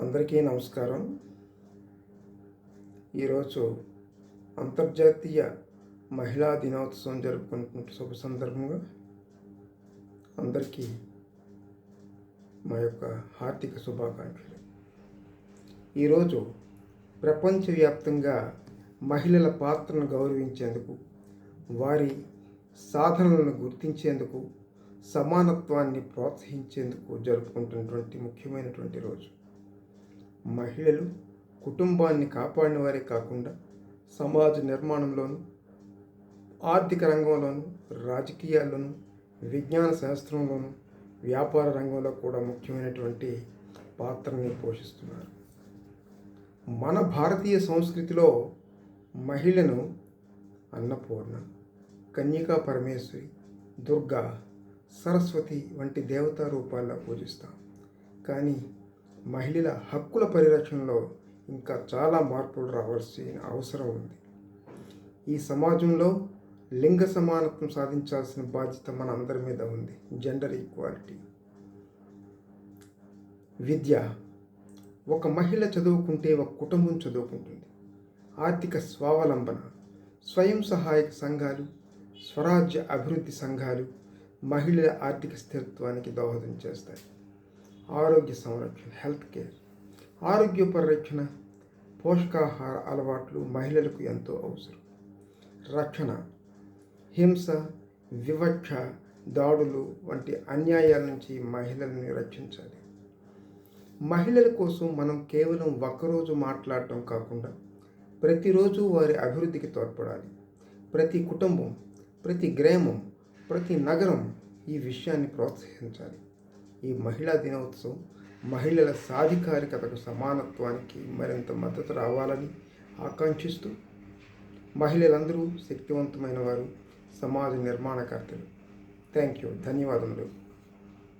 అందరికీ నమస్కారం. ఈరోజు అంతర్జాతీయ మహిళా దినోత్సవం జరుపుకుంటున్న శుభ సందర్భంగా అందరికీ మా యొక్క హార్దిక శుభాకాంక్షలు. ఈరోజు ప్రపంచవ్యాప్తంగా మహిళల పాత్రను గౌరవించేందుకు, వారి సాధనలను గుర్తించేందుకు, సమానత్వాన్ని ప్రోత్సహించేందుకు జరుపుకుంటున్నటువంటి ముఖ్యమైనటువంటి రోజు. మహిళలు కుటుంబాన్ని కాపాడిన వారే కాకుండా సమాజ నిర్మాణంలోనూ, ఆర్థిక రంగంలోనూ, రాజకీయాల్లోనూ, విజ్ఞాన శాస్త్రంలోనూ, వ్యాపార రంగంలో కూడా ముఖ్యమైనటువంటి పాత్రని పోషిస్తున్నారు. మన భారతీయ సంస్కృతిలో మహిళను అన్నపూర్ణ, కన్యకా పరమేశ్వరి, దుర్గా, సరస్వతి వంటి దేవతా రూపాల్లో పూజిస్తాం. కానీ మహిళల హక్కుల పరిరక్షణలో ఇంకా చాలా మార్పులు రావాల్సిన అవసరం ఉంది. ఈ సమాజంలో లింగ సమానత్వం సాధించాల్సిన బాధ్యత మన అందరి మీద ఉంది. Gender equality. విద్య. ఒక మహిళ చదువుకుంటే ఒక కుటుంబం చదువుకుంటుంది. ఆర్థిక స్వావలంబన. స్వయం సహాయక సంఘాలు, స్వరాజ్య అభివృద్ధి సంఘాలు మహిళల ఆర్థిక స్థిరత్వానికి దోహదం చేస్తాయి. ఆరోగ్య సంరక్షణ, హెల్త్ కేర్. ఆరోగ్య పరిరక్షణ, పోషకాహార అలవాట్లు మహిళలకు ఎంతో అవసరం. రక్షణ. హింస, వివక్ష, దాడులు వంటి అన్యాయాల నుంచి మహిళలను రక్షించాలి. మహిళల కోసం మనం కేవలం ఒక్కరోజు మాట్లాడటం కాకుండా ప్రతిరోజు వారి అభివృద్ధికి తోడ్పడాలి. ప్రతి కుటుంబం, ప్రతి గ్రామం, ప్రతి నగరం ఈ విషయాన్ని ప్రోత్సహించాలి. ఈ మహిళా దినోత్సవం మహిళల సాధికారికతకు, సమానత్వానికి మరింత మద్దతు రావాలని ఆకాంక్షిస్తూ, మహిళలందరూ శక్తివంతమైన వారు, సమాజ నిర్మాణకర్తలు. Thank you. ధన్యవాదములు.